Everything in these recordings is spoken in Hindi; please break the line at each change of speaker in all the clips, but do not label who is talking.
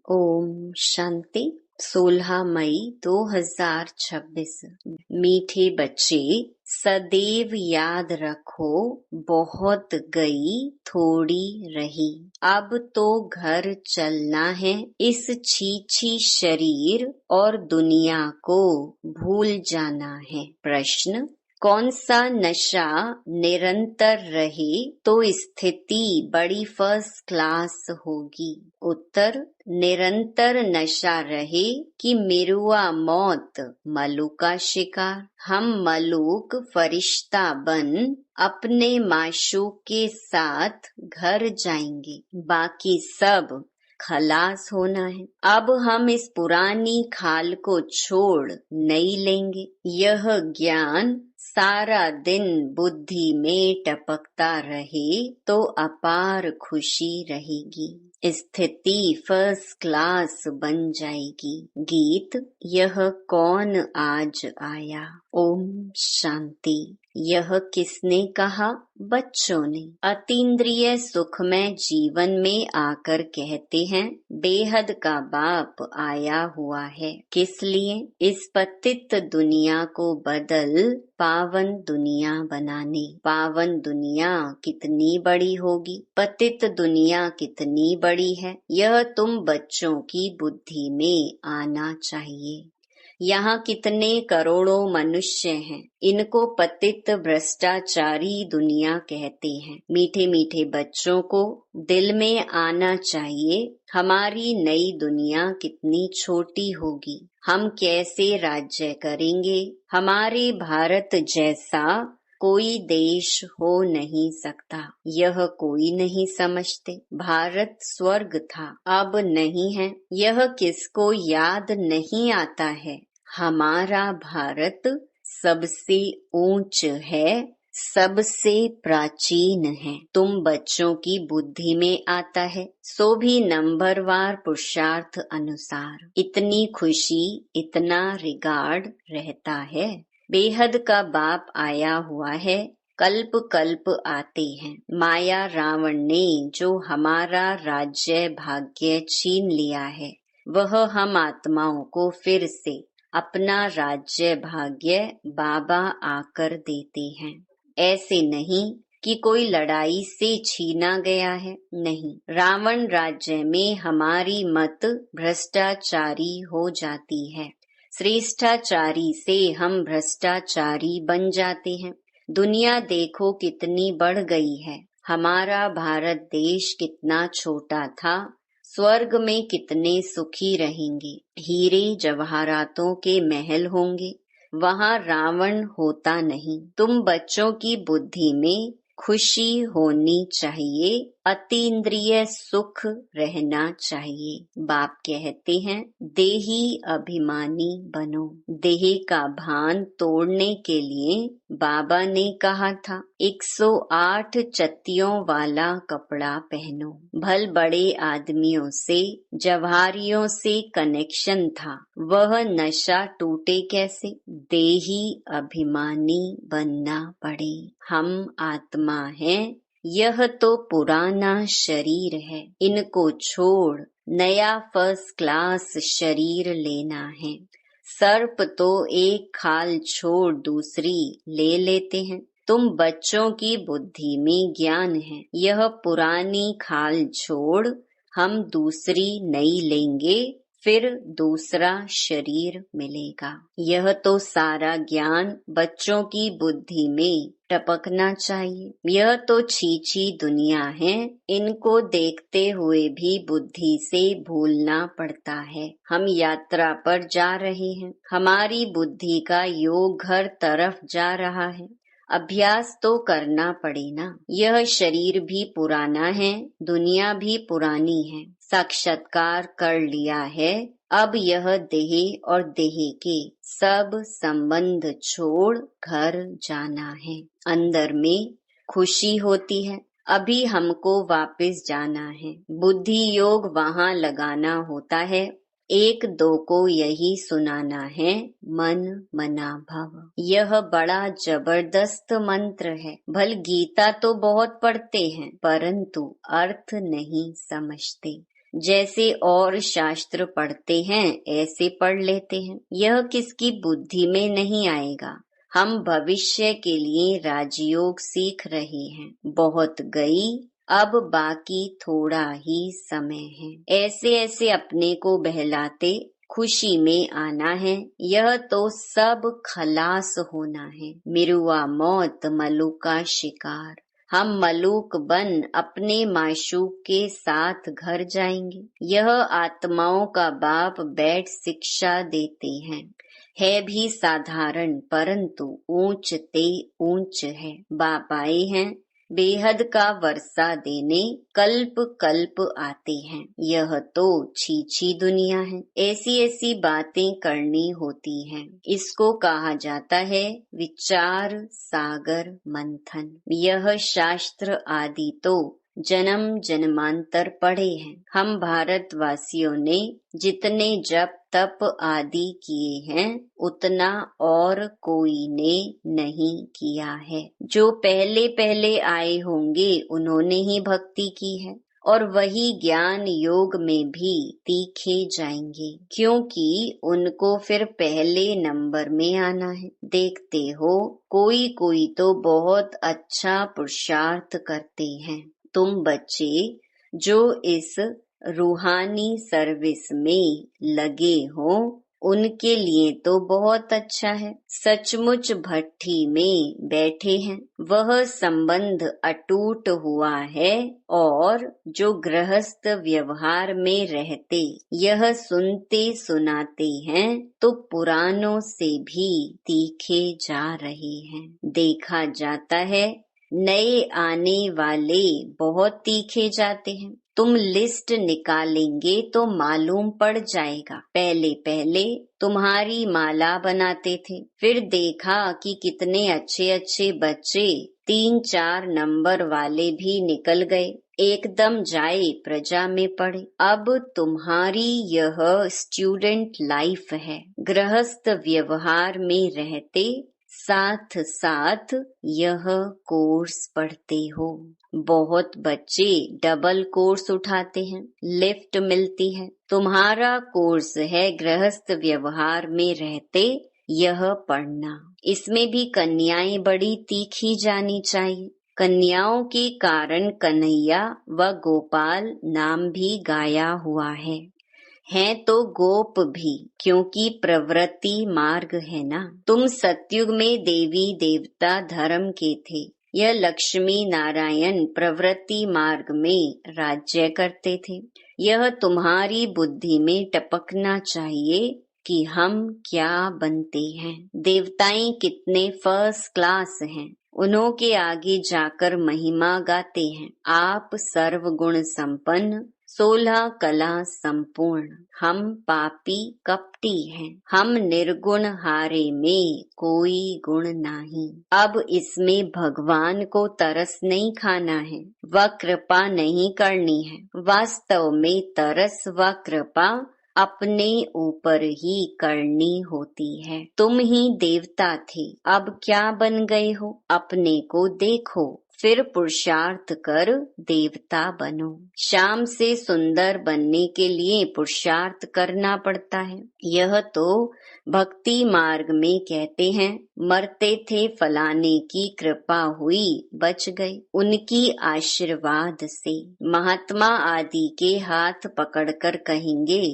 ओम शांति। 16 मई 2026। मीठे बच्चे, सदैव याद रखो, बहुत गई थोड़ी रही। अब तो घर चलना है, इस छीछी शरीर और दुनिया को भूल जाना है। प्रश्न: कौन सा नशा निरंतर रहे तो स्थिति बड़ी फर्स्ट क्लास होगी? उत्तर: निरंतर नशा रहे कि मिरुआ मौत मलूक का शिकार। हम मलूक फरिश्ता बन अपने माशूक के साथ घर जाएंगे, बाकी सब खलास होना है। अब हम इस पुरानी खाल को छोड़ नई लेंगे। यह ज्ञान सारा दिन बुद्धि में टपकता रहे तो अपार खुशी रहेगी, स्थिति फर्स्ट क्लास बन जाएगी। गीत: यह कौन आज आया। ओम शांति। यह किसने कहा? बच्चों ने। अतीन्द्रिय सुखमय जीवन में आकर कहते हैं, बेहद का बाप आया हुआ है। किस लिए? इस पतित दुनिया को बदल पावन दुनिया बनाने। पावन दुनिया कितनी बड़ी होगी, पतित दुनिया कितनी बड़ी है, यह तुम बच्चों की बुद्धि में आना चाहिए। यहाँ कितने करोड़ों मनुष्य हैं, इनको पतित भ्रष्टाचारी दुनिया कहते हैं। मीठे मीठे बच्चों को दिल में आना चाहिए, हमारी नई दुनिया कितनी छोटी होगी, हम कैसे राज्य करेंगे। हमारे भारत जैसा कोई देश हो नहीं सकता, यह कोई नहीं समझते। भारत स्वर्ग था, अब नहीं है, यह किसको याद नहीं आता है। हमारा भारत सबसे ऊंच है, सबसे प्राचीन है। तुम बच्चों की बुद्धि में आता है, सो भी नंबरवार पुरुषार्थ अनुसार। इतनी खुशी, इतना रिगार्ड रहता है। बेहद का बाप आया हुआ है, कल्प कल्प आते हैं। माया रावण ने जो हमारा राज्य भाग्य छीन लिया है, वह हम आत्माओं को फिर से अपना राज्य भाग्य बाबा आकर देते हैं। ऐसे नहीं कि कोई लड़ाई से छीना गया है, नहीं। रावण राज्य में हमारी मत भ्रष्टाचारी हो जाती है, श्रेष्ठाचारी से हम भ्रष्टाचारी बन जाते हैं। दुनिया देखो कितनी बढ़ गई है, हमारा भारत देश कितना छोटा था। स्वर्ग में कितने सुखी रहेंगे, हीरे जवाहरातों के महल होंगे, वहाँ रावण होता नहीं। तुम बच्चों की बुद्धि में खुशी होनी चाहिए, अतीन्द्रिय सुख रहना चाहिए। बाप कहते हैं, देही अभिमानी बनो। देह का भान तोड़ने के लिए बाबा ने कहा था, 108 चत्तियों वाला कपड़ा पहनो। भल बड़े आदमियों से, जवाहरियों से कनेक्शन था, वह नशा टूटे कैसे? देही अभिमानी बनना पड़े। हम आत्मा हैं, यह तो पुराना शरीर है, इनको छोड़ नया फर्स्ट क्लास शरीर लेना है। सर्प तो एक खाल छोड़ दूसरी ले लेते हैं। तुम बच्चों की बुद्धि में ज्ञान है, यह पुरानी खाल छोड़ हम दूसरी नई लेंगे, फिर दूसरा शरीर मिलेगा। यह तो सारा ज्ञान बच्चों की बुद्धि में टपकना चाहिए। यह तो छीछी दुनिया है, इनको देखते हुए भी बुद्धि से भूलना पड़ता है। हम यात्रा पर जा रहे हैं, हमारी बुद्धि का योग घर तरफ जा रहा है। अभ्यास तो करना पड़े ना। यह शरीर भी पुराना है, दुनिया भी पुरानी है। साक्षात्कार कर लिया है, अब यह देह और देह के सब संबंध छोड़ घर जाना है। अंदर में खुशी होती है, अभी हमको वापस जाना है। बुद्धि योग वहाँ लगाना होता है, एक दो को यही सुनाना है, मन मना भव। यह बड़ा जबरदस्त मंत्र है। भल गीता तो बहुत पढ़ते हैं, परंतु अर्थ नहीं समझते। जैसे और शास्त्र पढ़ते हैं ऐसे पढ़ लेते हैं। यह किसकी बुद्धि में नहीं आएगा। हम भविष्य के लिए राजयोग सीख रहे हैं। बहुत गई, अब बाकी थोड़ा ही समय है। ऐसे ऐसे अपने को बहलाते खुशी में आना है। यह तो सब खलास होना है। मिरुआ मौत मलुका शिकार। हम मलूक बन अपने माशूक के साथ घर जाएंगे। यह आत्माओं का बाप बैठ शिक्षा देते हैं। है भी साधारण परंतु ऊंच ते ऊंच है। बाप आए हैं बेहद का वर्षा देने, कल्प कल्प आते हैं। यह तो छीछी दुनिया है। ऐसी ऐसी बातें करनी होती हैं। इसको कहा जाता है विचार सागर मंथन। यह शास्त्र आदि तो जन्म जन्मांतर पढ़े हैं। हम भारतवासियों ने जितने जप तप आदि किए हैं उतना और कोई ने नहीं किया है। जो पहले पहले आए होंगे उन्होंने ही भक्ति की है और वही ज्ञान योग में भी तीखे जाएंगे, क्योंकि उनको फिर पहले नंबर में आना है। देखते हो कोई कोई तो बहुत अच्छा पुरुषार्थ करते हैं। तुम बच्चे जो इस रूहानी सर्विस में लगे हो उनके लिए तो बहुत अच्छा है। सचमुच भट्ठी में बैठे हैं, वह संबंध अटूट हुआ है। और जो गृहस्थ व्यवहार में रहते यह सुनते सुनाते हैं तो पुरानों से भी तीखे जा रहे हैं। देखा जाता है नए आने वाले बहुत तीखे जाते हैं। तुम लिस्ट निकालेंगे तो मालूम पड़ जाएगा। पहले पहले तुम्हारी माला बनाते थे, फिर देखा कि कितने अच्छे अच्छे बच्चे 3-4 नंबर वाले भी निकल गए, एकदम जाए प्रजा में पड़े। अब तुम्हारी यह स्टूडेंट लाइफ है। गृहस्थ व्यवहार में रहते साथ साथ यह कोर्स पढ़ते हो। बहुत बच्चे डबल कोर्स उठाते हैं, लिफ्ट मिलती है। तुम्हारा कोर्स है गृहस्थ व्यवहार में रहते यह पढ़ना। इसमें भी कन्याएं बड़ी तीखी जानी चाहिए। कन्याओं के कारण कन्हैया व गोपाल नाम भी गाया हुआ है। हैं तो गोप भी, क्योंकि प्रवृत्ति मार्ग है ना। तुम सतयुग में देवी देवता धर्म के थे। यह लक्ष्मी नारायण प्रवृत्ति मार्ग में राज्य करते थे। यह तुम्हारी बुद्धि में टपकना चाहिए कि हम क्या बनते हैं। देवताएं कितने फर्स्ट क्लास हैं, उन्हों के आगे जाकर महिमा गाते हैं। आप सर्वगुण संपन्न 16 कला संपूर्ण। हम पापी कपटी हैं, हम निर्गुण हारे में कोई गुण नहीं। अब इसमें भगवान को तरस नहीं खाना है व कृपा नहीं करनी है। वास्तव में तरस व कृपा अपने ऊपर ही करनी होती है। तुम ही देवता थे, अब क्या बन गए हो? अपने को देखो, फिर पुरुषार्थ कर देवता बनो। शाम से सुंदर बनने के लिए पुरुषार्थ करना पड़ता है। यह तो भक्ति मार्ग में कहते हैं। मरते थे फलाने की कृपा हुई बच गए, उनकी आशीर्वाद से। महात्मा आदि के हाथ पकड़कर कहेंगे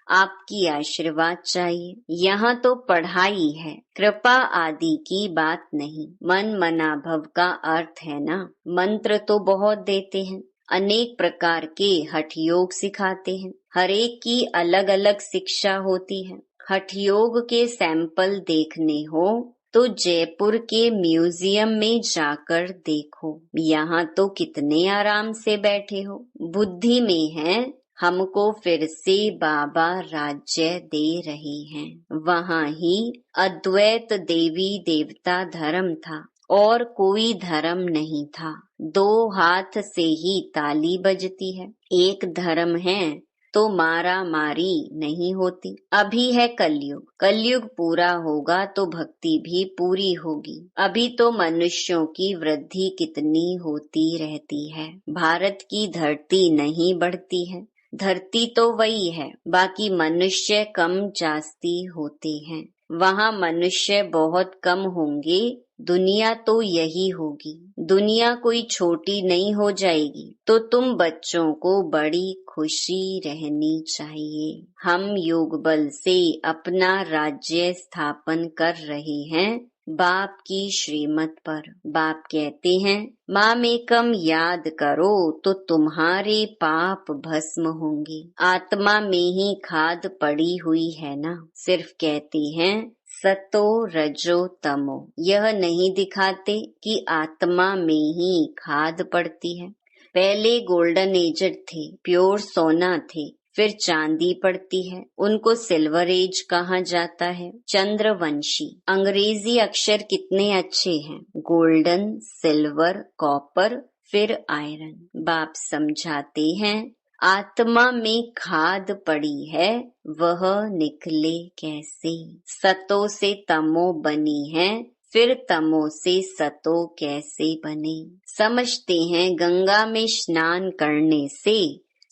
आपकी आशीर्वाद चाहिए। यहाँ तो पढ़ाई है, कृपा आदि की बात नहीं। मन मना भव का अर्थ है ना। मंत्र तो बहुत देते हैं, अनेक प्रकार के हठ योग सिखाते हैं। हर एक की अलग अलग शिक्षा होती है। हठ योग के सैंपल देखने हो तो जयपुर के म्यूजियम में जाकर देखो। यहाँ तो कितने आराम से बैठे हो। बुद्धि में है, हमको फिर से बाबा राज्य दे रहे हैं। वहाँ ही अद्वैत देवी देवता धर्म था और कोई धर्म नहीं था। 2 हाथ से ही ताली बजती है। एक धर्म है तो मारा मारी नहीं होती। अभी है कलयुग, कलयुग पूरा होगा तो भक्ति भी पूरी होगी। अभी तो मनुष्यों की वृद्धि कितनी होती रहती है। भारत की धरती नहीं बढ़ती है। धरती तो वही है, बाकी मनुष्य कम जास्ती होते हैं। वहाँ मनुष्य बहुत कम होंगे, दुनिया तो यही होगी। दुनिया कोई छोटी नहीं हो जाएगी, तो तुम बच्चों को बड़ी खुशी रहनी चाहिए। हम योग बल से अपना राज्य स्थापन कर रहे हैं बाप की श्रीमत पर। बाप कहते हैं, मामेकम याद करो तो तुम्हारे पाप भस्म होंगे। आत्मा में ही खाद पड़ी हुई है ना। सिर्फ कहते हैं सतो रजो तमो, यह नहीं दिखाते कि आत्मा में ही खाद पड़ती है। पहले गोल्डन एजर थे, प्योर सोना थे, फिर चांदी पड़ती है, उनको सिल्वर एज कहा जाता है। चंद्रवंशी, अंग्रेजी अक्षर कितने अच्छे हैं, गोल्डन, सिल्वर, कॉपर, फिर आयरन। बाप समझाते हैं आत्मा में खाद पड़ी है, वह निकले कैसे। सतो से तमो बनी है, फिर तमो से सतो कैसे बने। समझते हैं गंगा में स्नान करने से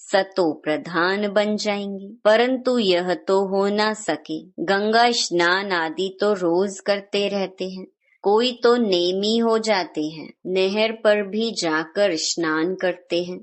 सतो प्रधान बन जाएंगे, परंतु यह तो हो ना सके। गंगा स्नान आदि तो रोज करते रहते हैं, कोई तो नेमी हो जाते हैं, नहर पर भी जाकर स्नान करते हैं।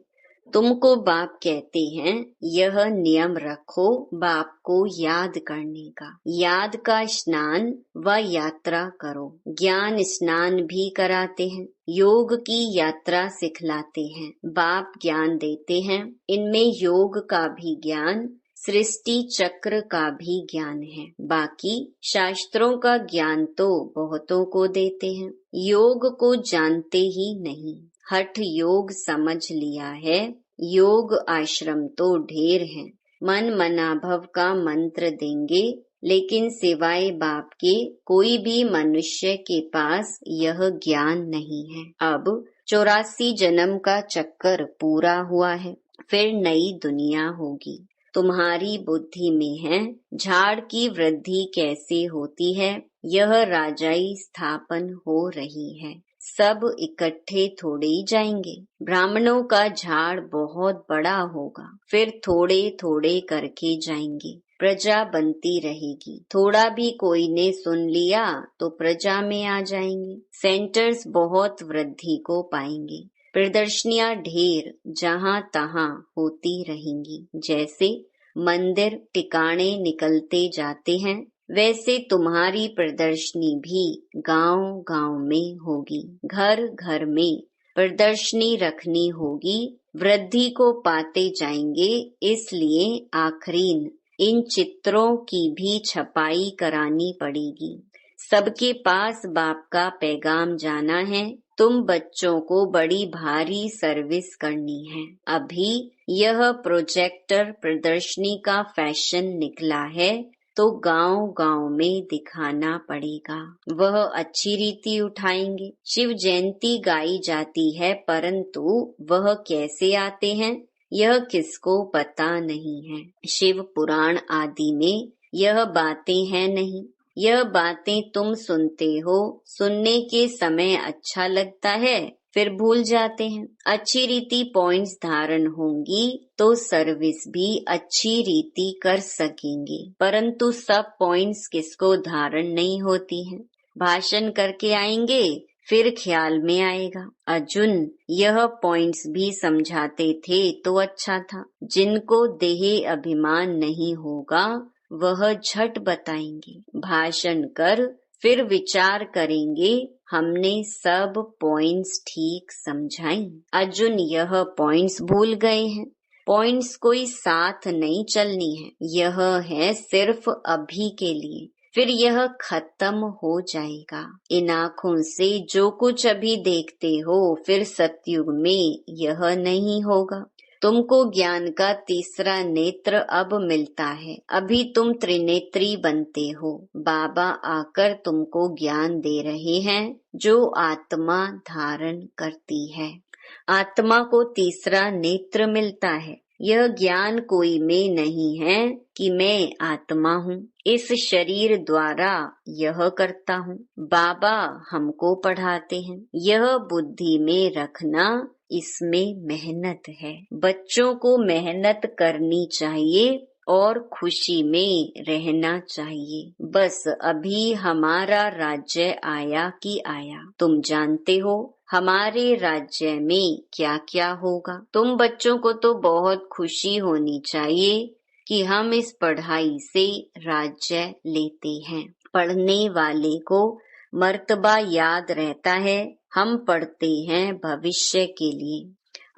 तुमको बाप कहते हैं यह नियम रखो बाप को याद करने का। याद का स्नान व यात्रा करो। ज्ञान स्नान भी कराते हैं, योग की यात्रा सिखलाते हैं। बाप ज्ञान देते हैं, इनमें योग का भी ज्ञान, सृष्टि चक्र का भी ज्ञान है। बाकी शास्त्रों का ज्ञान तो बहुतों को देते हैं, योग को जानते ही नहीं। हठ योग समझ लिया है, योग आश्रम तो ढेर हैं। मन मनाभव का मंत्र देंगे, लेकिन सिवाय बाप के कोई भी मनुष्य के पास यह ज्ञान नहीं है। अब 84 जन्म का चक्कर पूरा हुआ है, फिर नई दुनिया होगी। तुम्हारी बुद्धि में है झाड़ की वृद्धि कैसे होती है, यह राजाई स्थापन हो रही है। सब इकट्ठे थोड़े ही जाएंगे। ब्राह्मणों का झाड़ बहुत बड़ा होगा, फिर थोड़े थोड़े करके जाएंगे, प्रजा बनती रहेगी। थोड़ा भी कोई ने सुन लिया तो प्रजा में आ जाएंगे। सेंटर्स बहुत वृद्धि को पाएंगे। प्रदर्शनियां ढेर जहां तहां होती रहेंगी। जैसे मंदिर टिकाणे निकलते जाते हैं, वैसे तुम्हारी प्रदर्शनी भी गांव गांव में होगी। घर घर में प्रदर्शनी रखनी होगी। वृद्धि को पाते जाएंगे, इसलिए आखरीन इन चित्रों की भी छपाई करानी पड़ेगी। सबके पास बाप का पैगाम जाना है। तुम बच्चों को बड़ी भारी सर्विस करनी है। अभी यह प्रोजेक्टर प्रदर्शनी का फैशन निकला है, तो गांव गांव में दिखाना पड़ेगा। वह अच्छी रीति उठाएंगे। शिव जयंती गाई जाती है, परंतु वह कैसे आते हैं यह किसको पता नहीं है। शिव पुराण आदि में यह बातें हैं नहीं। यह बातें तुम सुनते हो, सुनने के समय अच्छा लगता है, फिर भूल जाते हैं। अच्छी रीति पॉइंट्स धारण होंगी तो सर्विस भी अच्छी रीति कर सकेंगे, परंतु सब पॉइंट्स किसको धारण नहीं होती हैं। भाषण करके आएंगे, फिर ख्याल में आएगा। अर्जुन यह पॉइंट्स भी समझाते थे तो अच्छा था। जिनको देह अभिमान नहीं होगा वह झट बताएंगे। भाषण कर फिर विचार करेंगे, हमने सब पॉइंट्स ठीक समझाई। अर्जुन यह पॉइंट्स भूल गए हैं। पॉइंट्स कोई साथ नहीं चलनी है, यह है सिर्फ अभी के लिए, फिर यह खत्म हो जाएगा। इन आँखों से जो कुछ अभी देखते हो, फिर सतयुग में यह नहीं होगा। तुमको ज्ञान का तीसरा नेत्र अब मिलता है। अभी तुम त्रिनेत्री बनते हो। बाबा आकर तुमको ज्ञान दे रहे हैं जो आत्मा धारण करती है। आत्मा को तीसरा नेत्र मिलता है। यह ज्ञान कोई में नहीं है कि मैं आत्मा हूँ, इस शरीर द्वारा यह करता हूँ। बाबा हमको पढ़ाते हैं। यह बुद्धि में रखना इसमें मेहनत है। बच्चों को मेहनत करनी चाहिए और खुशी में रहना चाहिए। बस अभी हमारा राज्य आया कि आया। तुम जानते हो हमारे राज्य में क्या क्या होगा। तुम बच्चों को तो बहुत खुशी होनी चाहिए कि हम इस पढ़ाई से राज्य लेते हैं। पढ़ने वाले को मर्तबा याद रहता है। हम पढ़ते हैं भविष्य के लिए।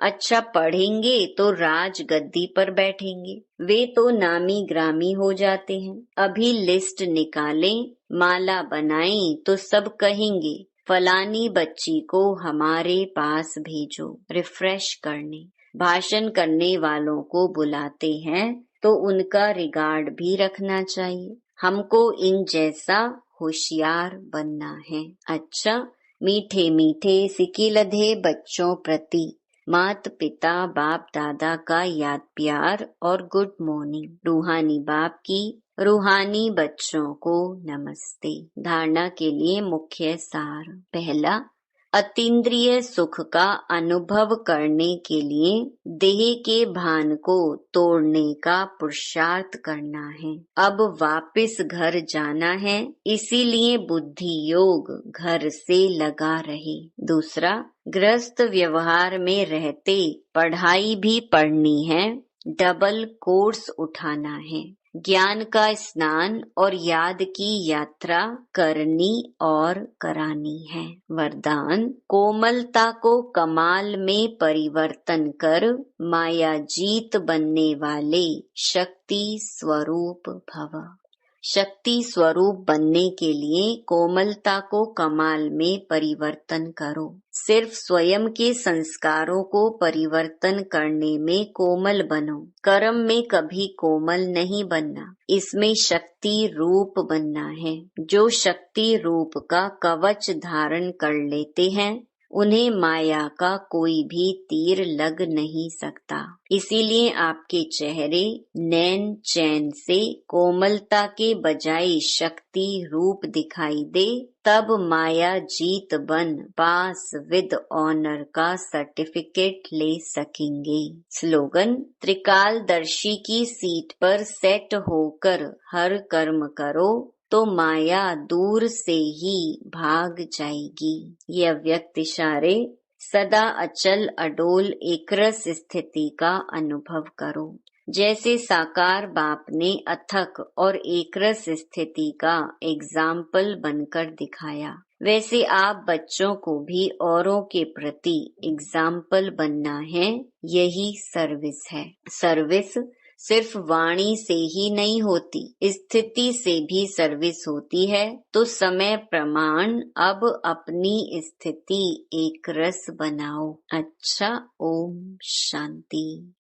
अच्छा पढ़ेंगे तो राज गद्दी पर बैठेंगे। वे तो नामी ग्रामी हो जाते हैं। अभी लिस्ट निकालें, माला बनाएं तो सब कहेंगे फलानी बच्ची को हमारे पास भेजो रिफ्रेश करने। भाषण करने वालों को बुलाते हैं तो उनका रिगार्ड भी रखना चाहिए। हमको इन जैसा होशियार बनना है। अच्छा मीठे मीठे सिकिलधे बच्चों प्रति मात पिता बाप दादा का याद प्यार और गुड मॉर्निंग। रूहानी बाप की रूहानी बच्चों को नमस्ते। धारणा के लिए मुख्य सार। पहला, अतीन्द्रिय सुख का अनुभव करने के लिए देह के भान को तोड़ने का पुरुषार्थ करना है। अब वापस घर जाना है, इसीलिए बुद्धि योग घर से लगा रहे। दूसरा, गृहस्थ व्यवहार में रहते पढ़ाई भी पढ़नी है, डबल कोर्स उठाना है। ज्ञान का स्नान और याद की यात्रा करनी और करानी है। वरदान, कोमलता को कमाल में परिवर्तन कर माया जीत बनने वाले शक्ति स्वरूप भव। शक्ति स्वरूप बनने के लिए कोमलता को कमाल में परिवर्तन करो। सिर्फ स्वयं के संस्कारों को परिवर्तन करने में कोमल बनो। कर्म में कभी कोमल नहीं बनना, इसमें शक्ति रूप बनना है। जो शक्ति रूप का कवच धारण कर लेते हैं उन्हें माया का कोई भी तीर लग नहीं सकता। इसीलिए आपके चेहरे नैन चैन से कोमलता के बजाय शक्ति रूप दिखाई दे, तब माया जीत बन पास विद ऑनर का सर्टिफिकेट ले सकेंगे। स्लोगन, त्रिकालदर्शी की सीट पर सेट होकर हर कर्म करो तो माया दूर से ही भाग जाएगी। ये अव्यक्त इशारे सदा अचल अडोल एकरस स्थिति का अनुभव करो। जैसे साकार बाप ने अथक और एकरस स्थिति का एग्जाम्पल बनकर दिखाया, वैसे आप बच्चों को भी औरों के प्रति एग्जाम्पल बनना है। यही सर्विस है। सर्विस सिर्फ वाणी से ही नहीं होती, स्थिति से भी सर्विस होती है। तो समय प्रमाण अब अपनी स्थिति एक रस बनाओ। अच्छा, ओम शांति।